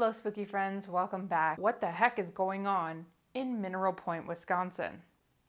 Hello, spooky friends. Welcome back. What the heck is going on in Mineral Point, Wisconsin?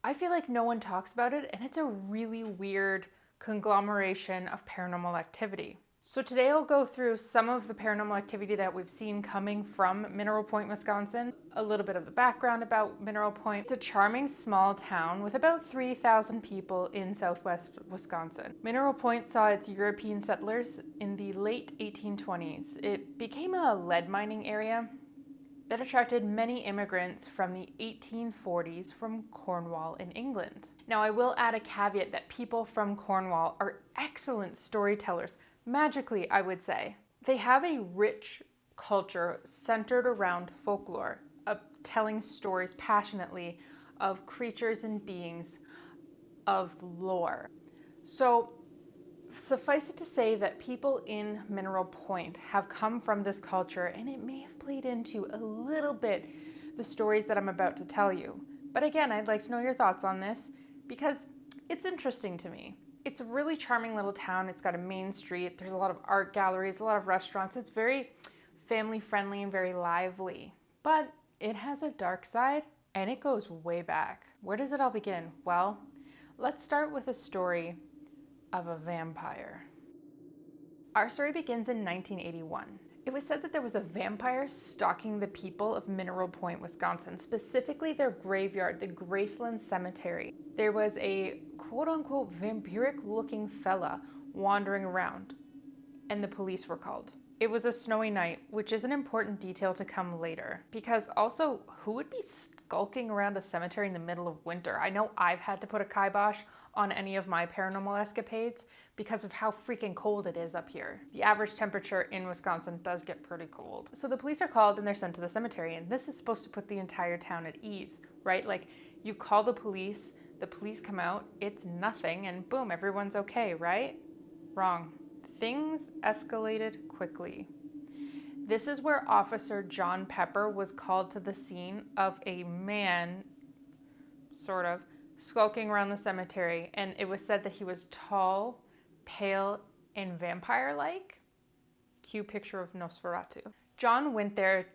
I feel like no one talks about it, and it's a really weird conglomeration of paranormal activity. So today I'll go through some of the paranormal activity that we've seen coming from Mineral Point, Wisconsin, a little bit of the background about Mineral Point. It's a charming small town with about 3,000 people in southwest Wisconsin. Mineral Point saw its European settlers in the late 1820s. It became a lead mining area that attracted many immigrants from the 1840s from Cornwall in England. Now, I will add a caveat that people from Cornwall are excellent storytellers. Magically, I would say. They have a rich culture centered around folklore, of telling stories passionately of creatures and beings, of lore. So, suffice it to say that people in Mineral Point have come from this culture, and it may have played into a little bit the stories that I'm about to tell you. But again, I'd like to know your thoughts on this because it's interesting to me. It's a really charming little town. It's got a main street. There's a lot of art galleries, a lot of restaurants. It's very family friendly and very lively. But it has a dark side, and it goes way back. Where does it all begin? Well, let's start with a story of a vampire. Our story begins in 1981. It was said that there was a vampire stalking the people of Mineral Point, Wisconsin, specifically their graveyard, the Graceland Cemetery. There was a quote-unquote vampiric-looking fella wandering around, and the police were called. It was a snowy night, which is an important detail to come later, because also, who would be skulking around a cemetery in the middle of winter? I know I've had to put a kibosh on any of my paranormal escapades because of how freaking cold it is up here. The average temperature in Wisconsin does get pretty cold. So the police are called and they're sent to the cemetery, and this is supposed to put the entire town at ease, right? Like, you call the police come out, it's nothing, and boom, everyone's okay, right? Wrong. Things escalated quickly. This is where Officer John Pepper was called to the scene of a man, sort of, skulking around the cemetery, and it was said that he was tall, pale, and vampire-like. Cue picture of Nosferatu. John went there,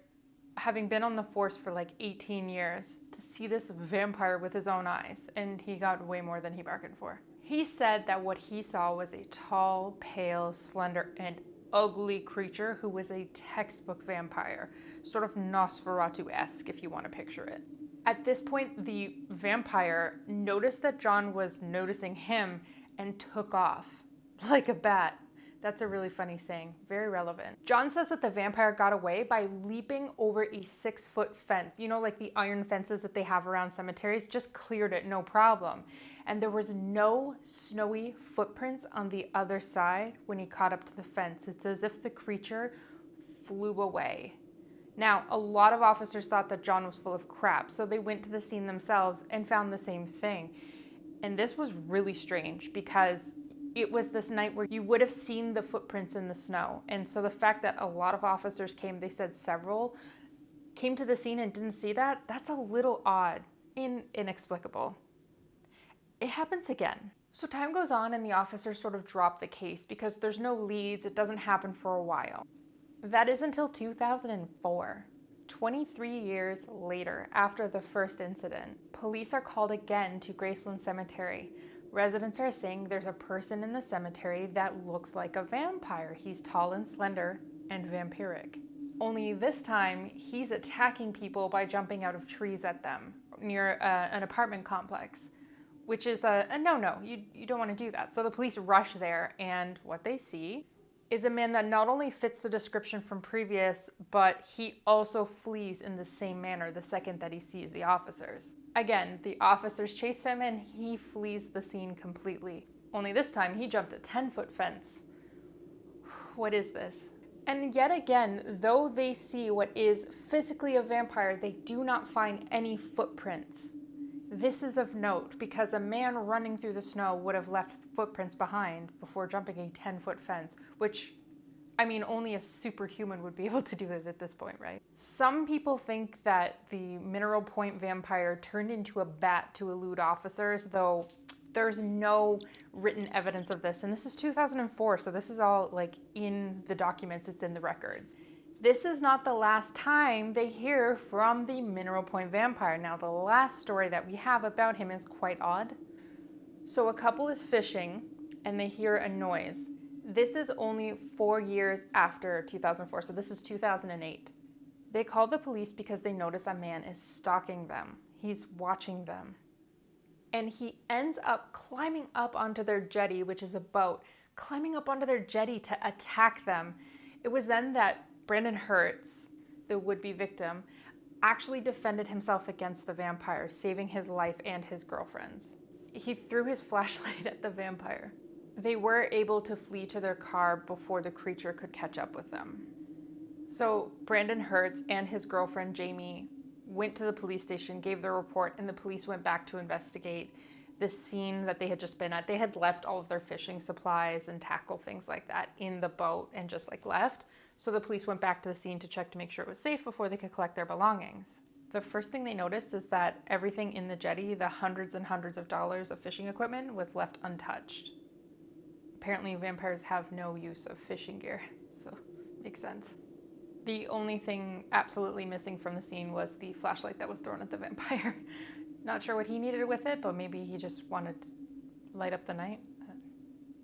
having been on the force for like 18 years, to see this vampire with his own eyes, and he got way more than he bargained for. He said that what he saw was a tall, pale, slender, and ugly creature who was a textbook vampire, sort of Nosferatu-esque if you want to picture it. At this point, the vampire noticed that John was noticing him and took off like a bat. That's a really funny saying, very relevant. John says that the vampire got away by leaping over a 6-foot fence. You know, like the iron fences that they have around cemeteries, just cleared it, no problem. And there was no snowy footprints on the other side when he caught up to the fence. It's as if the creature flew away. Now, a lot of officers thought that John was full of crap, so they went to the scene themselves and found the same thing. And this was really strange because it was this night where you would have seen the footprints in the snow. And so the fact that a lot of officers came, they said several, came to the scene and didn't see that, that's a little odd and inexplicable. It happens again. So time goes on and the officers sort of drop the case because there's no leads, it doesn't happen for a while. That is until 2004. 23 years later, after the first incident, police are called again to Graceland Cemetery. Residents are saying there's a person in the cemetery that looks like a vampire. He's tall and slender and vampiric. Only this time, he's attacking people by jumping out of trees at them near an apartment complex, which is a no-no. You don't want to do that. So the police rush there, and what they see is a man that not only fits the description from previous, but he also flees in the same manner the second that he sees the officers. Again, the officers chase him and he flees the scene completely. Only this time he jumped a 10-foot fence. What is this? And yet again, though they see what is physically a vampire, they do not find any footprints. This is of note because a man running through the snow would have left footprints behind before jumping a 10-foot fence, which, I mean, only a superhuman would be able to do it at this point, right? Some people think that the Mineral Point vampire turned into a bat to elude officers, though there's no written evidence of this. And this is 2004, so this is all like in the documents, it's in the records. This is not the last time they hear from the Mineral Point vampire. Now, the last story that we have about him is quite odd. So a couple is fishing and they hear a noise. This is only 4 years after 2004, so this is 2008. They call the police because they notice a man is stalking them. He's watching them. And he ends up climbing up onto their jetty, which is a boat, climbing up onto their jetty to attack them. It was then that Brandon Hertz, the would-be victim, actually defended himself against the vampire, saving his life and his girlfriend's. He threw his flashlight at the vampire. They were able to flee to their car before the creature could catch up with them. So Brandon Hertz and his girlfriend Jamie went to the police station, gave their report, and the police went back to investigate the scene that they had just been at. They had left all of their fishing supplies and tackle, things like that, in the boat and just left. So the police went back to the scene to check to make sure it was safe before they could collect their belongings. The first thing they noticed is that everything in the jetty, the hundreds and hundreds of dollars of fishing equipment, was left untouched. Apparently vampires have no use of fishing gear, so makes sense. The only thing absolutely missing from the scene was the flashlight that was thrown at the vampire. Not sure what he needed with it, but maybe he just wanted to light up the night.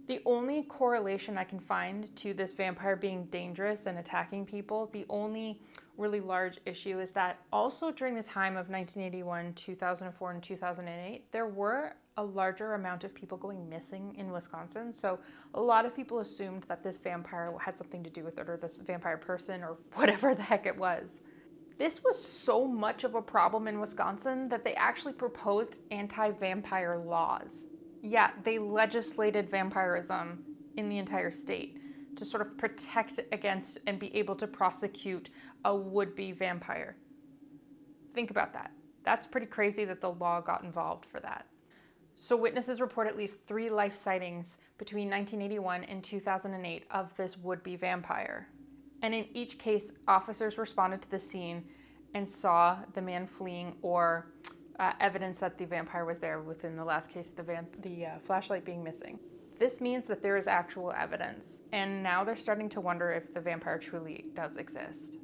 The only correlation I can find to this vampire being dangerous and attacking people, the only really large issue is that also during the time of 1981, 2004, and 2008, there were a larger amount of people going missing in Wisconsin. So a lot of people assumed that this vampire had something to do with it, or this vampire person, or whatever the heck it was. This was so much of a problem in Wisconsin that they actually proposed anti-vampire laws. Yeah, they legislated vampirism in the entire state to sort of protect against and be able to prosecute a would-be vampire. Think about that. That's pretty crazy that the law got involved for that. So witnesses report at least 3 life sightings between 1981 and 2008 of this would-be vampire. And in each case, officers responded to the scene and saw the man fleeing or evidence that the vampire was there. Within the last case, the flashlight being missing. This means that there is actual evidence, and now they're starting to wonder if the vampire truly does exist.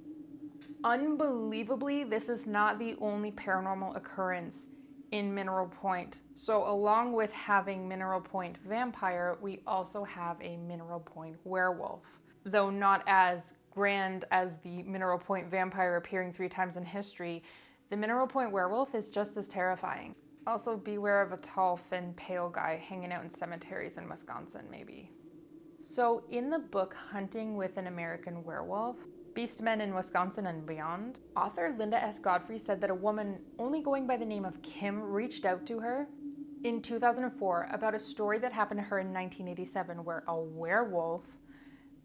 Unbelievably, this is not the only paranormal occurrence in Mineral Point. So along with having Mineral Point vampire, we also have a Mineral Point werewolf. Though not as grand as the Mineral Point vampire appearing 3 times in history, the Mineral Point werewolf is just as terrifying. Also, beware of a tall, thin, pale guy hanging out in cemeteries in Wisconsin, maybe. So in the book Hunting with an American Werewolf, Beastmen in Wisconsin and Beyond, author Linda S. Godfrey said that a woman only going by the name of Kim reached out to her in 2004 about a story that happened to her in 1987 where a werewolf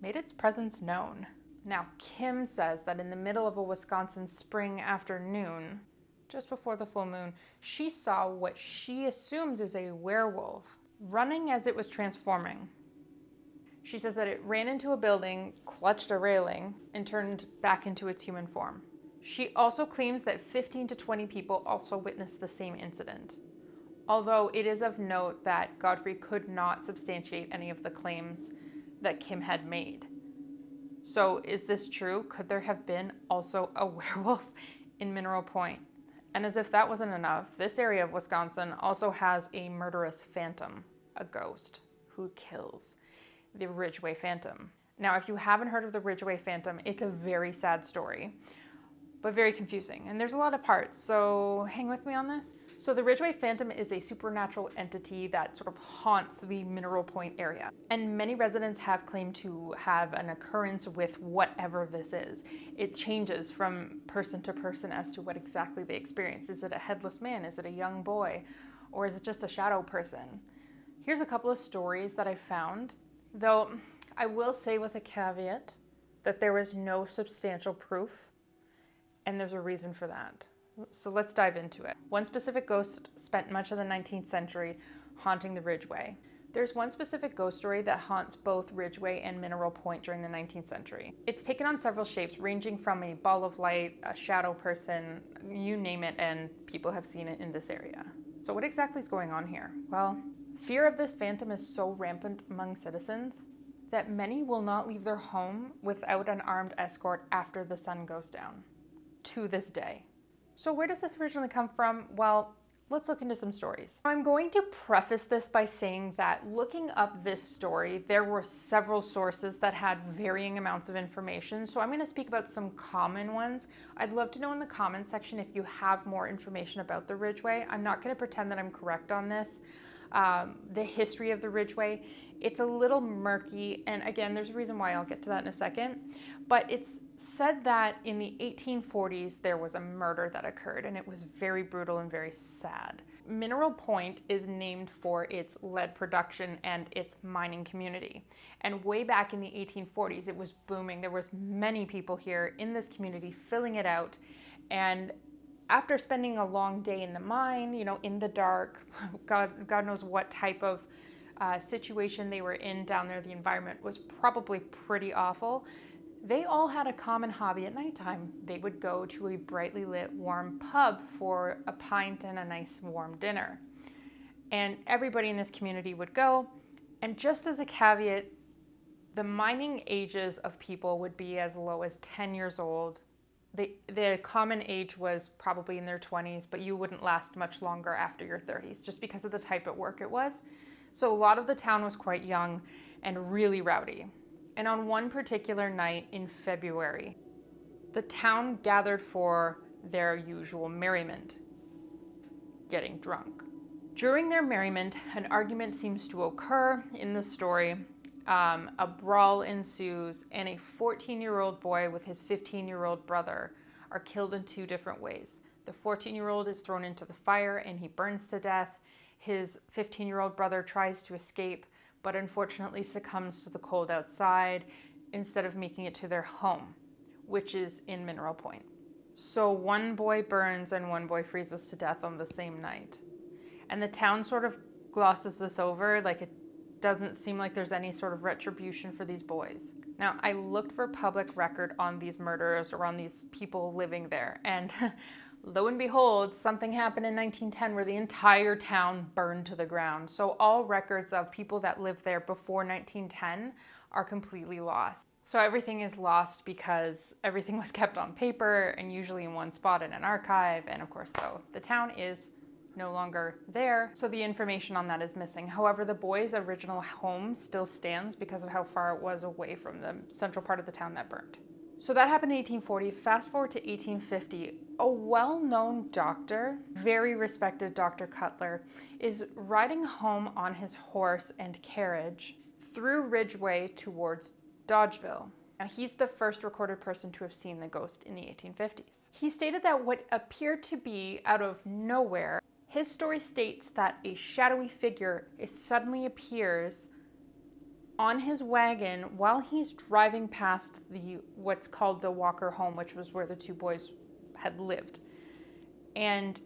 made its presence known. Now, Kim says that in the middle of a Wisconsin spring afternoon, just before the full moon, she saw what she assumes is a werewolf running as it was transforming. She says that it ran into a building, clutched a railing, and turned back into its human form. She also claims that 15 to 20 people also witnessed the same incident. Although it is of note that Godfrey could not substantiate any of the claims that Kim had made. So is this true? Could there have been also a werewolf in Mineral Point? And as if that wasn't enough, this area of Wisconsin also has a murderous phantom, a ghost, who kills. The Ridgeway Phantom. Now, if you haven't heard of the Ridgeway Phantom, it's a very sad story, but very confusing. And there's a lot of parts, so hang with me on this. So the Ridgeway Phantom is a supernatural entity that sort of haunts the Mineral Point area. And many residents have claimed to have an occurrence with whatever this is. It changes from person to person as to what exactly they experience. Is it a headless man? Is it a young boy? Or is it just a shadow person? Here's a couple of stories that I found. Though I will say with a caveat that there is no substantial proof, and there's a reason for that. So let's dive into it. One specific ghost spent much of the 19th century haunting the Ridgeway. There's one specific ghost story that haunts both Ridgeway and Mineral Point during the 19th century. It's taken on several shapes, ranging from a ball of light, a shadow person, you name it, and people have seen it in this area. So what exactly is going on here? Well, fear of this phantom is so rampant among citizens that many will not leave their home without an armed escort after the sun goes down, to this day. So where does this originally come from? Well, let's look into some stories. I'm going to preface this by saying that looking up this story, there were several sources that had varying amounts of information. So I'm going to speak about some common ones. I'd love to know in the comments section if you have more information about the Ridgeway. I'm not going to pretend that I'm correct on this. The history of the Ridgeway, it's a little murky, and again, there's a reason why. I'll get to that in a second. But it's said that in the 1840s there was a murder that occurred, and it was very brutal and very sad. Mineral Point is named for its lead production and its mining community. And way back in the 1840s, it was booming. There was many people here in this community filling it out, and after spending a long day in the mine, in the dark, God knows what type of situation they were in down there, the environment was probably pretty awful. They all had a common hobby at nighttime. They would go to a brightly lit, warm pub for a pint and a nice warm dinner. And everybody in this community would go. And just as a caveat, the mining ages of people would be as low as 10 years old. The common age was probably in their 20s, but you wouldn't last much longer after your 30s, just because of the type of work it was. So a lot of the town was quite young and really rowdy. And on one particular night in February, the town gathered for their usual merriment, getting drunk. During their merriment, an argument seems to occur in the story. A brawl ensues, and a 14-year-old boy with his 15-year-old brother are killed in two different ways. The 14-year-old is thrown into the fire and he burns to death. His 15-year-old brother tries to escape, but unfortunately succumbs to the cold outside instead of making it to their home, which is in Mineral Point. So one boy burns and one boy freezes to death on the same night. And the town sort of glosses this over, like it doesn't seem like there's any sort of retribution for these boys. Now, I looked for public record on these murders or on these people living there, and lo and behold, something happened in 1910 where the entire town burned to the ground. So all records of people that lived there before 1910 are completely lost. So everything is lost because everything was kept on paper and usually in one spot in an archive, and of course, so the town is no longer there, so the information on that is missing. However, the boys' original home still stands because of how far it was away from the central part of the town that burned. So that happened in 1840. Fast forward to 1850, a well-known doctor, very respected Dr. Cutler, is riding home on his horse and carriage through Ridgeway towards Dodgeville. Now, he's the first recorded person to have seen the ghost in the 1850s. He stated that what appeared to be out of nowhere, his story states that a shadowy figure suddenly appears on his wagon while he's driving past what's called the Walker home, which was where the two boys had lived. And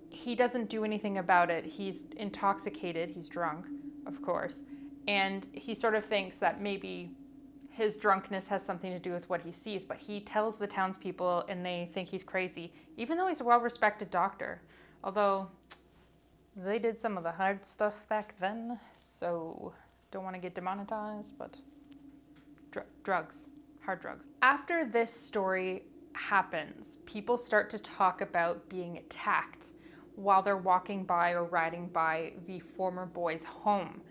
he doesn't do anything about it. He's intoxicated, he's drunk, of course, and he sort of thinks that maybe his drunkenness has something to do with what he sees, but he tells the townspeople and they think he's crazy, even though he's a well-respected doctor. Although they did some of the hard stuff back then, so don't want to get demonetized, but drugs, hard drugs. After this story happens, people start to talk about being attacked while they're walking by or riding by the former boy's home,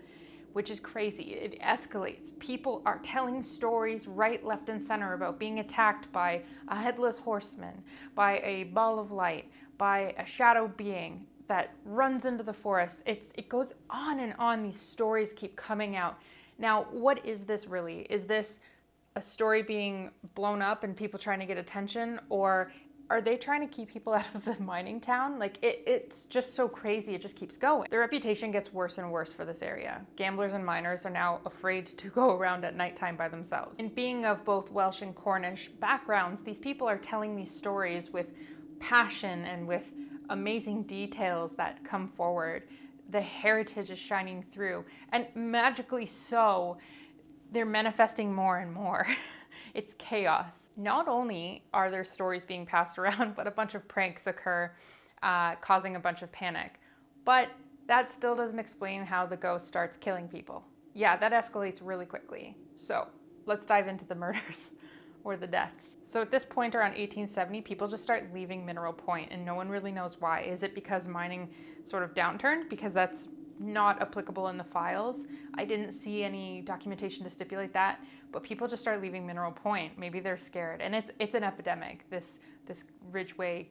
which is crazy. It escalates. People are telling stories right, left, and center about being attacked by a headless horseman, by a ball of light, by a shadow being that runs into the forest. It goes on and on. These stories keep coming out. Now, what is this really? Is this a story being blown up and people trying to get attention, or are they trying to keep people out of the mining town? Like, it's just so crazy, it just keeps going. The reputation gets worse and worse for this area. Gamblers and miners are now afraid to go around at nighttime by themselves. And being of both Welsh and Cornish backgrounds, these people are telling these stories with passion and with amazing details that come forward. The heritage is shining through, and magically so, they're manifesting more and more. It's chaos. Not only are there stories being passed around, but a bunch of pranks occur, causing a bunch of panic. But that still doesn't explain how the ghost starts killing people. Yeah, that escalates really quickly. So let's dive into the murders or the deaths. So at this point around 1870, people just start leaving Mineral Point and no one really knows why. Is it because mining sort of downturned? Because that's not applicable in the files. I didn't see any documentation to stipulate that, but people just start leaving Mineral Point. Maybe they're scared. And it's an epidemic, this Ridgeway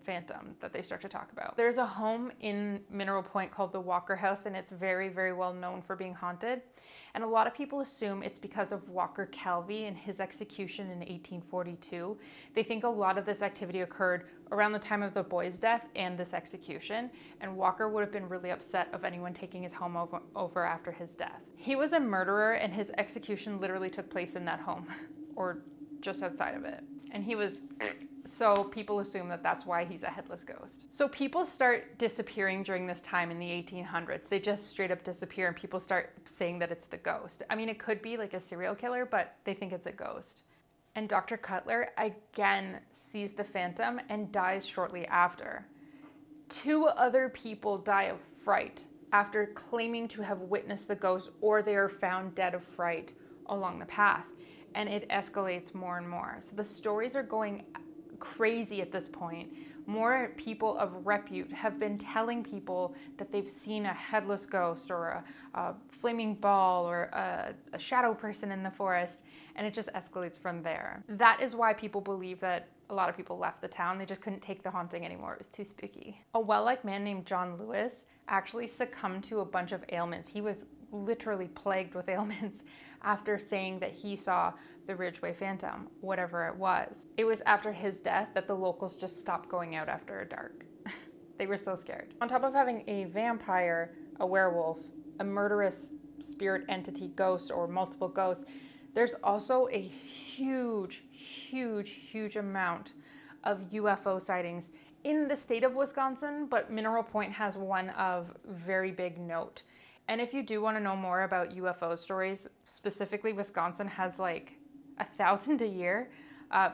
phantom that they start to talk about. There's a home in Mineral Point called the Walker House, and it's very, very well known for being haunted. And a lot of people assume it's because of Walker Calvi and his execution in 1842. They think a lot of this activity occurred around the time of the boy's death and this execution, and Walker would have been really upset of anyone taking his home over after his death. He was a murderer, and his execution literally took place in that home, or just outside of it. And he was... So people assume that that's why he's a headless ghost. So people start disappearing during this time in the 1800s. They just straight up disappear and people start saying that it's the ghost. I mean, it could be like a serial killer, but they think it's a ghost. And Dr. Cutler again sees the phantom and dies shortly after. 2 other people die of fright after claiming to have witnessed the ghost, or they are found dead of fright along the path. And it escalates more and more. So the stories are going crazy at this point. More people of repute have been telling people that they've seen a headless ghost or a flaming ball or a shadow person in the forest, and it just escalates from there. That is why people believe that a lot of people left the town. They just couldn't take the haunting anymore. It was too spooky. A well-liked man named John Lewis actually succumbed to a bunch of ailments. He was literally plagued with ailments after saying that he saw the Ridgeway phantom, whatever it was. It was after his death that the locals just stopped going out after dark. They were so scared. On top of having a vampire, a werewolf, a murderous spirit entity ghost or multiple ghosts, there's also a huge amount of UFO sightings in the state of Wisconsin, but Mineral Point has one of very big note. And if you do want to know more about UFO stories, specifically Wisconsin has like 1,000 a year,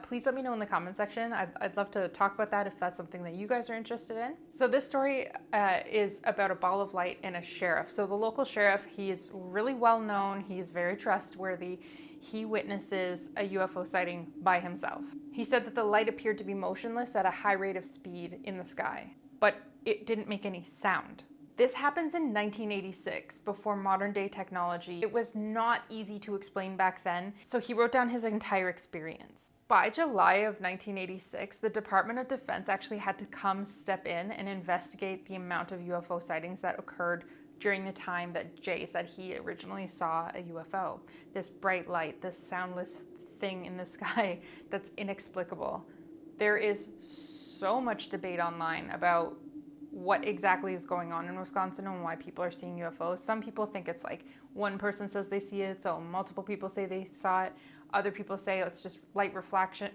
please let me know in the comment section. I'd love to talk about that if that's something that you guys are interested in. So this story is about a ball of light and a sheriff. So the local sheriff, he's really well known. He's very trustworthy. He witnesses a UFO sighting by himself. He said that the light appeared to be motionless at a high rate of speed in the sky, but it didn't make any sound. This happens in 1986, before modern day technology. It was not easy to explain back then, so he wrote down his entire experience. By July of 1986, the Department of Defense actually had to step in and investigate the amount of UFO sightings that occurred during the time that Jay said he originally saw a UFO. This bright light, this soundless thing in the sky that's inexplicable. There is so much debate online about what exactly is going on in Wisconsin and why people are seeing UFOs. Some people think it's like one person says they see it, so multiple people say they saw it. Other people say it's just light refraction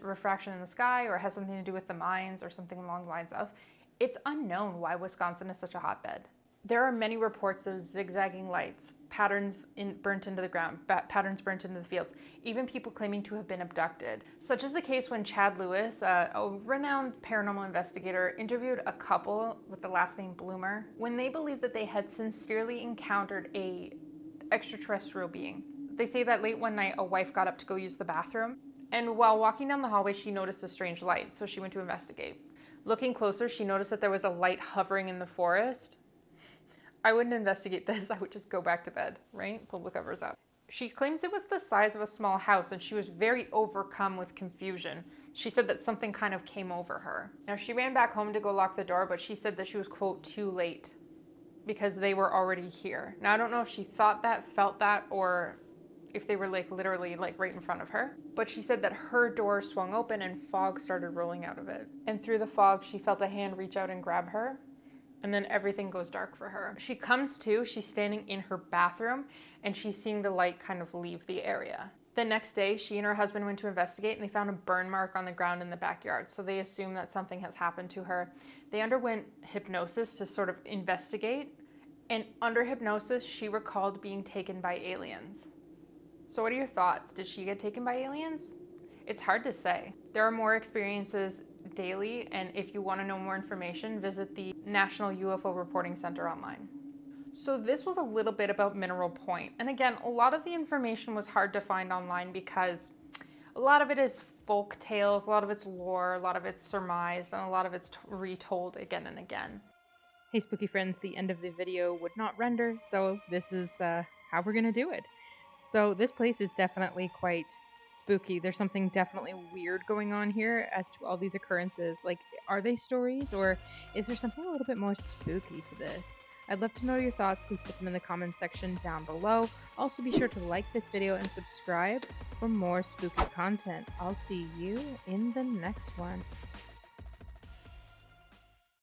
in the sky, or it has something to do with the mines or something along the lines of. It's unknown why Wisconsin is such a hotbed. There are many reports of zigzagging lights, patterns burnt into the ground, patterns burnt into the fields, even people claiming to have been abducted. Such is the case when Chad Lewis, a renowned paranormal investigator, interviewed a couple with the last name Bloomer when they believed that they had sincerely encountered a extraterrestrial being. They say that late one night a wife got up to go use the bathroom, and while walking down the hallway she noticed a strange light, so she went to investigate. Looking closer, she noticed that there was a light hovering in the forest. I wouldn't investigate this, I would just go back to bed, right? Pull the covers up. She claims it was the size of a small house and she was very overcome with confusion. She said that something kind of came over her. Now she ran back home to go lock the door, but she said that she was, quote, too late because they were already here. Now I don't know if she thought that, felt that, or if they were like literally like right in front of her. But she said that her door swung open and fog started rolling out of it. And through the fog, she felt a hand reach out and grab her. And then everything goes dark for her. She comes to, she's standing in her bathroom and she's seeing the light kind of leave the area. The next day, she and her husband went to investigate and they found a burn mark on the ground in the backyard. So they assume that something has happened to her. They underwent hypnosis to sort of investigate. And under hypnosis, she recalled being taken by aliens. So what are your thoughts? Did she get taken by aliens? It's hard to say. There are more experiences daily, and if you want to know more information, visit the National UFO Reporting Center online. So this was a little bit about Mineral Point. And again, a lot of the information was hard to find online because a lot of it is folk tales, a lot of it's lore, a lot of it's surmised, and a lot of it's retold again and again. Hey spooky friends, the end of the video would not render, so this is how we're gonna do it. So this place is definitely quite spooky. There's something definitely weird going on here as to all these occurrences. Like, are they stories, or is there something a little bit more spooky to this? I'd love to know your thoughts. Please put them in the comments section down below. Also be sure to like this video and subscribe for more spooky content. I'll see you in the next one.